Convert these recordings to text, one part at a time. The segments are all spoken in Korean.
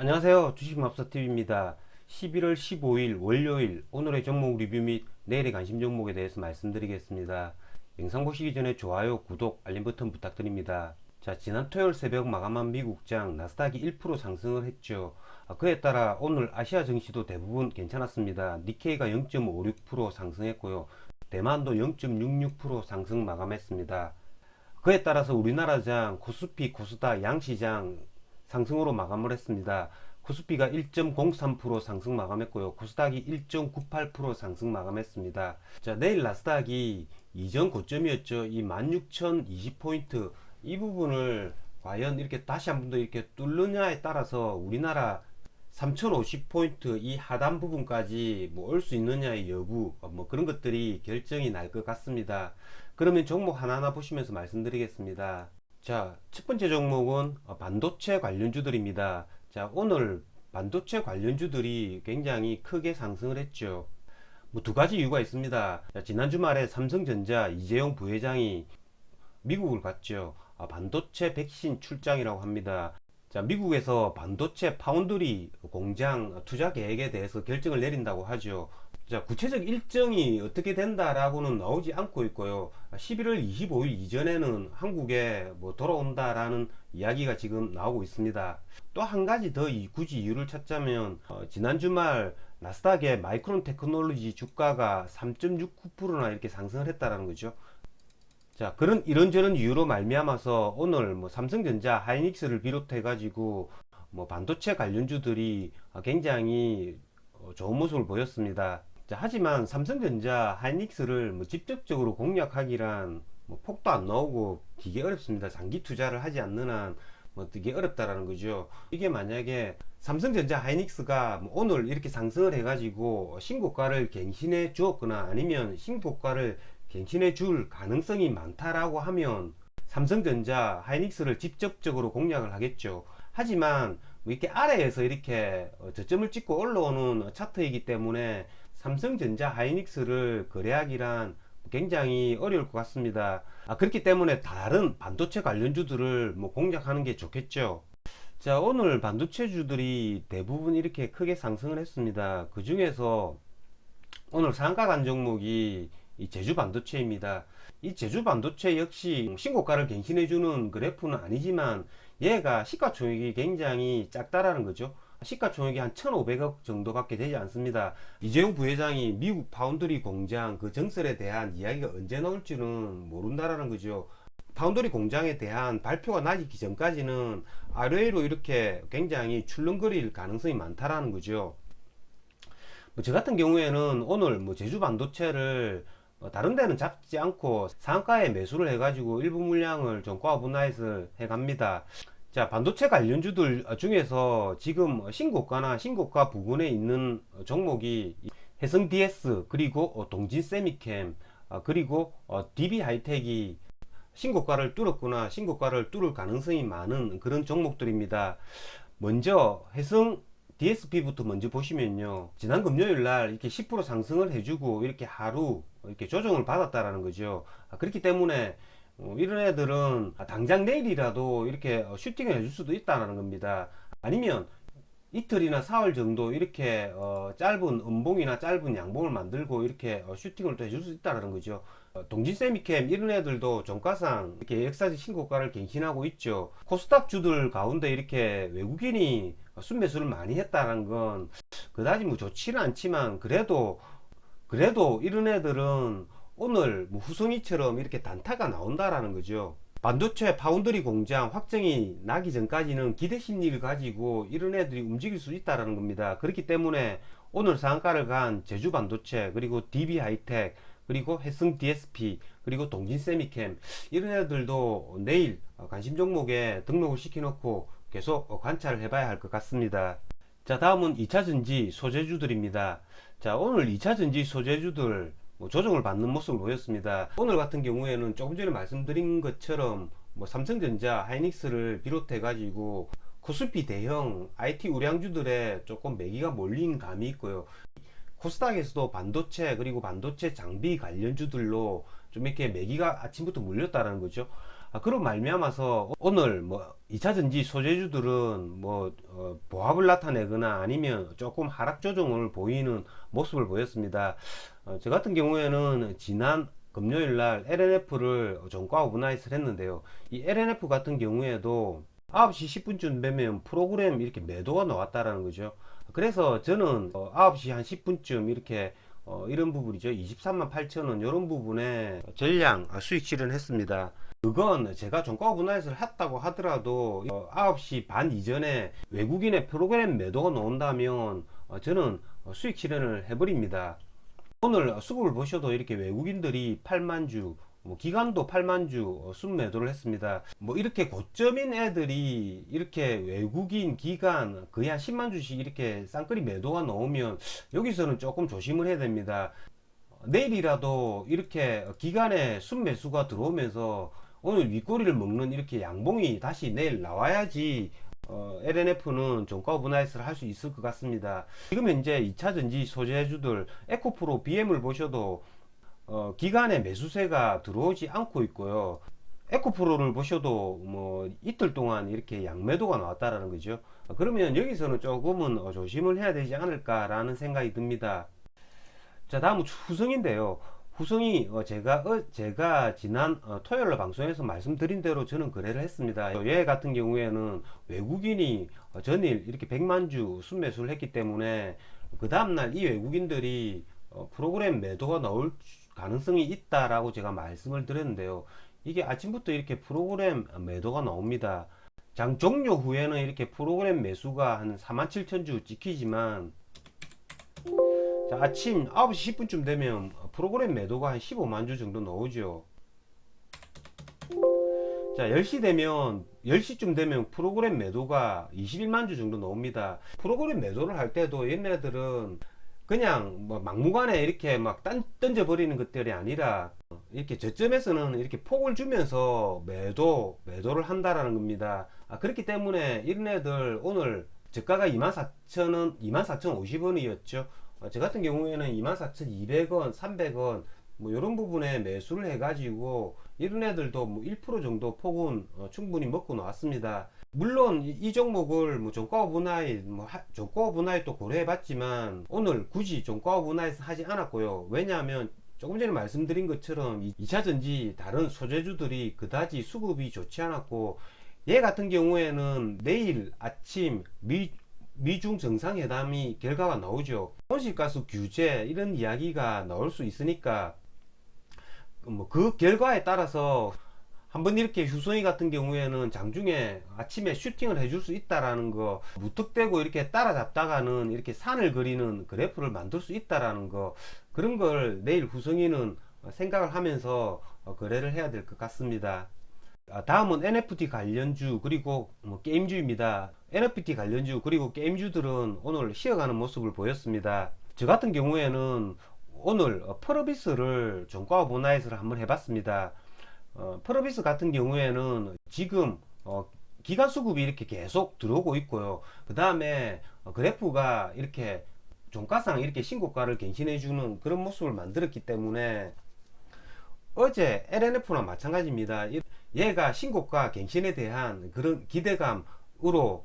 안녕하세요. 주식맘스터TV입니다. 11월 15일 월요일 오늘의 종목 리뷰 및 내일의 관심 종목에 대해서 말씀드리겠습니다. 영상 보시기 전에 좋아요, 구독, 알림 버튼 부탁드립니다. 자, 지난 토요일 새벽 마감한 미국장 나스닥이 1% 상승을 했죠. 그에 따라 오늘 아시아 증시도 대부분 괜찮았습니다. 니케이가 0.56% 상승했고요. 대만도 0.66% 상승 마감했습니다. 그에 따라서 우리나라장 코스피, 코스닥, 양시장 상승으로 마감을 했습니다. 코스피가 1.03% 상승 마감했고요. 코스닥이 1.98% 상승 마감했습니다. 자, 내일 나스닥이 이전 고점이었죠. 이 16,020포인트 이 부분을 과연 이렇게 다시 한 번 더 이렇게 뚫느냐에 따라서 우리나라 3050포인트 이 하단 부분까지 올 수 있느냐의 여부 그런 것들이 결정이 날 것 같습니다. 그러면 종목 하나하나 보시면서 말씀드리겠습니다. 자, 첫 번째 종목은 반도체 관련주들입니다. 자, 오늘 반도체 관련주들이 굉장히 크게 상승을 했죠. 두 가지 이유가 있습니다. 자, 지난 주말에 삼성전자 이재용 부회장이 미국을 갔죠. 반도체 백신 출장이라고 합니다. 자, 미국에서 반도체 파운드리 공장 투자 계획에 대해서 결정을 내린다고 하죠. 자, 구체적 일정이 어떻게 된다라고는 나오지 않고 있고요. 11월 25일 이전에는 한국에 돌아온다라는 이야기가 지금 나오고 있습니다. 또 한 가지 더 굳이 이유를 찾자면 지난 주말 나스닥의 마이크론 테크놀로지 주가가 3.69%나 이렇게 상승을 했다라는 거죠. 자, 그런 이런저런 이유로 말미암아서 오늘 삼성전자, 하이닉스를 비롯해 가지고 반도체 관련주들이 굉장히 좋은 모습을 보였습니다. 자, 하지만 삼성전자, 하이닉스를 직접적으로 공략하기란 폭도 안 나오고 되게 어렵습니다. 장기 투자를 하지 않는 한 되게 어렵다라는 거죠. 이게 만약에 삼성전자, 하이닉스가 오늘 이렇게 상승을 해가지고 신고가를 갱신해 주었거나 아니면 신고가를 갱신해 줄 가능성이 많다라고 하면 삼성전자, 하이닉스를 직접적으로 공략을 하겠죠. 하지만 이렇게 아래에서 이렇게 저점을 찍고 올라오는 차트이기 때문에 삼성전자, 하이닉스를 거래하기란 굉장히 어려울 것 같습니다. 그렇기 때문에 다른 반도체 관련주들을 공략하는 게 좋겠죠. 자, 오늘 반도체주들이 대부분 이렇게 크게 상승을 했습니다. 그 중에서 오늘 상가 간 종목이 이 제주 반도체입니다. 이 제주 반도체 역시 신고가를 갱신해주는 그래프는 아니지만 얘가 시가총액이 굉장히 작다라는 거죠. 시가총액이 한 1,500억 정도밖에 되지 않습니다. 이재용 부회장이 미국 파운드리 공장 그 증설에 대한 이야기가 언제 나올지는 모른다라는 거죠. 파운드리 공장에 대한 발표가 나기 전까지는 ROA로 이렇게 굉장히 출렁거릴 가능성이 많다라는 거죠. 저 같은 경우에는 오늘 제주 반도체를 다른 데는 잡지 않고 상가에 매수를 해가지고 일부 물량을 좀 과분할을 해갑니다. 자, 반도체 관련주들 중에서 지금 신고가나 신고가 부근에 있는 종목이 해성 DS 그리고 동진 세미캠 그리고 DB 하이텍이 신고가를 뚫었거나 신고가를 뚫을 가능성이 많은 그런 종목들입니다. 먼저 해성 DSP부터 먼저 보시면요. 지난 금요일 날 이렇게 10% 상승을 해주고 이렇게 하루 이렇게 조정을 받았다라는 거죠. 그렇기 때문에 이런 애들은 당장 내일이라도 이렇게 슈팅을 해줄 수도 있다는 겁니다. 아니면 이틀이나 사흘 정도 이렇게 짧은 음봉이나 짧은 양봉을 만들고 이렇게 슈팅을 또 해줄 수 있다는 거죠. 동진 세미캠 이런 애들도 종가상 이렇게 역사적 신고가를 갱신하고 있죠. 코스닥 주들 가운데 이렇게 외국인이 순매수를 많이 했다는 건 그다지 좋지는 않지만 그래도 이런 애들은 오늘 후송이처럼 이렇게 단타가 나온다라는 거죠. 반도체 파운드리 공장 확정이 나기 전까지는 기대 심리를 가지고 이런 애들이 움직일 수 있다는 겁니다. 그렇기 때문에 오늘 상한가를 간 제주 반도체 그리고 DB 하이텍 그리고 해성 DSP 그리고 동진 세미캠 이런 애들도 내일 관심 종목에 등록을 시켜놓고 계속 관찰을 해봐야 할 것 같습니다. 자, 다음은 2차전지 소재주들입니다. 자, 오늘 2차전지 소재주들 조정을 받는 모습을 보였습니다. 오늘 같은 경우에는 조금 전에 말씀드린 것처럼 삼성전자, 하이닉스를 비롯해 가지고 코스피 대형 IT 우량주들의 조금 매기가 몰린 감이 있고요. 코스닥에서도 반도체 그리고 반도체 장비 관련주들로 좀 이렇게 매기가 아침부터 몰렸다는 거죠. 그런 말미암아서 오늘 뭐 2차전지 소재주들은 보합을 나타내거나 아니면 조금 하락 조정을 보이는 모습을 보였습니다. 저 같은 경우에는 지난 금요일 날 LNF를 종가 오버나잇을 했는데요. 이 LNF 같은 경우에도 9시 10분쯤 되면 프로그램 이렇게 매도가 나왔다라는 거죠. 그래서 저는 9시 한 10분쯤 이렇게 이런 부분이죠. 23만 8천원 이런 부분에 전량 수익 실현했습니다. 그건 제가 종가 오버나잇을 했다고 하더라도 9시 반 이전에 외국인의 프로그램 매도가 나온다면 저는 수익 실현을 해버립니다. 오늘 수급을 보셔도 이렇게 외국인들이 8만주, 기관도 8만주 순매도를 했습니다. 이렇게 고점인 애들이 이렇게 외국인 기관 거의 한 10만주씩 이렇게 쌍끌이 매도가 나오면 여기서는 조금 조심을 해야 됩니다. 내일이라도 이렇게 기관에 순매수가 들어오면서 오늘 윗꼬리를 먹는 이렇게 양봉이 다시 내일 나와야지 LNF는 종가 오버나잇을 할 수 있을 것 같습니다. 지금 현재 2차전지 소재주들 에코프로 BM을 보셔도 기간에 매수세가 들어오지 않고 있고요. 에코프로를 보셔도 이틀 동안 이렇게 양매도가 나왔다라는 거죠. 그러면 여기서는 조금은 조심을 해야 되지 않을까라는 생각이 듭니다. 자, 다음은 후성인데요. 후성이 제가 지난 토요일 방송에서 말씀드린 대로 저는 거래를 했습니다. 얘 같은 경우에는 외국인이 전일 이렇게 100만주 순매수를 했기 때문에 그 다음날 이 외국인들이 프로그램 매도가 나올 가능성이 있다라고 제가 말씀을 드렸는데요. 이게 아침부터 이렇게 프로그램 매도가 나옵니다. 장 종료 후에는 이렇게 프로그램 매수가 한 47,000주 찍히지만 자, 아침 9시 10분쯤 되면 프로그램 매도가 한 15만주 정도 나오죠. 자, 10시쯤 되면 프로그램 매도가 21만주 정도 나옵니다. 프로그램 매도를 할 때도 얘네들은 그냥 막무가내 이렇게 막 던져버리는 것들이 아니라 이렇게 저점에서는 이렇게 폭을 주면서 매도를 한다라는 겁니다. 그렇기 때문에 이런 애들 오늘 저가가 24,000원, 24,050원이었죠. 저 같은 경우에는 24,200원, 300원 이런 부분에 매수를 해가지고 이런 애들도 1% 정도 폭은 충분히 먹고 나왔습니다. 물론 이 종목을 종가 오버나잇, 종가 오버나잇도 고려해봤지만 오늘 굳이 종가 오버나잇 하지 않았고요. 왜냐하면 조금 전에 말씀드린 것처럼 2차전지 다른 소재주들이 그다지 수급이 좋지 않았고 얘 같은 경우에는 내일 아침 미중 정상회담이 결과가 나오죠. 온실가스 규제 이런 이야기가 나올 수 있으니까 그 결과에 따라서 한번 이렇게 휴성이 같은 경우에는 장중에 아침에 슈팅을 해줄 수 있다라는 거, 무턱대고 이렇게 따라잡다가는 이렇게 산을 그리는 그래프를 만들 수 있다라는 거, 그런 걸 내일 후성이는 생각을 하면서 거래를 해야 될 것 같습니다. 다음은 NFT 관련주 그리고 게임주입니다. NFT 관련주 그리고 게임주들은 오늘 쉬어가는 모습을 보였습니다. 저 같은 경우에는 오늘 프로비스를 종가 오버나잇을 한번 해봤습니다. 프로비스 같은 경우에는 지금 기간 수급이 이렇게 계속 들어오고 있고요. 그 다음에 그래프가 이렇게 종가상 이렇게 신고가를 갱신해주는 그런 모습을 만들었기 때문에 어제 LNF나 마찬가지입니다. 얘가 신고가 갱신에 대한 그런 기대감으로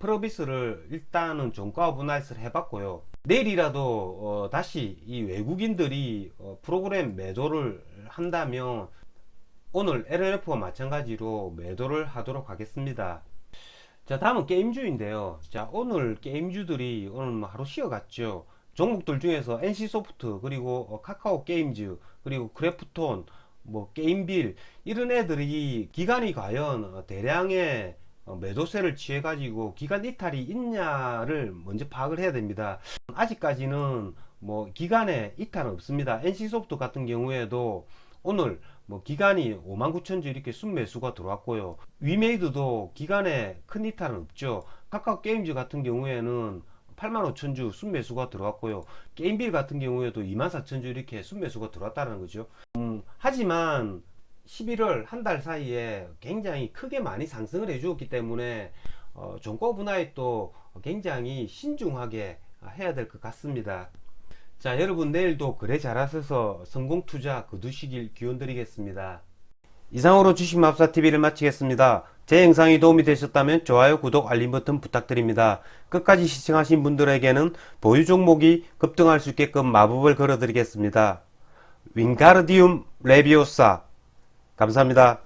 프로비스를 일단은 종가 오버나잇을 해봤고요. 내일이라도 다시 이 외국인들이 프로그램 매도를 한다면 오늘 LNF와 마찬가지로 매도를 하도록 하겠습니다. 자, 다음은 게임주인데요. 자, 오늘 게임주들이 오늘 하루 쉬어갔죠. 종목들 중에서 NC소프트 그리고 카카오 게임즈 그리고 크래프톤 게임빌 이런 애들이 기간이 과연 대량의 매도세를 취해 가지고 기간 이탈이 있냐를 먼저 파악을 해야 됩니다. 아직까지는 기간에 이탈은 없습니다. NC소프트 같은 경우에도 오늘 기간이 59,000주 이렇게 순매수가 들어왔고요. 위메이드도 기간에 큰 이탈은 없죠. 카카오 게임즈 같은 경우에는 85,000주 순매수가 들어왔고요. 게임빌 같은 경우에도 24,000주 이렇게 순매수가 들어왔다는 거죠. 하지만 11월 한 달 사이에 굉장히 크게 많이 상승을 해주었기 때문에 종가 오버나잇도 굉장히 신중하게 해야 될 것 같습니다. 자, 여러분 내일도 거래 잘하셔서 성공 투자 거두시길 기원 드리겠습니다. 이상으로 주식마법사TV를 마치겠습니다. 제 영상이 도움이 되셨다면 좋아요, 구독, 알림 버튼 부탁드립니다. 끝까지 시청하신 분들에게는 보유 종목이 급등할 수 있게끔 마법을 걸어드리겠습니다. 윙가르디움 레비오사. 감사합니다.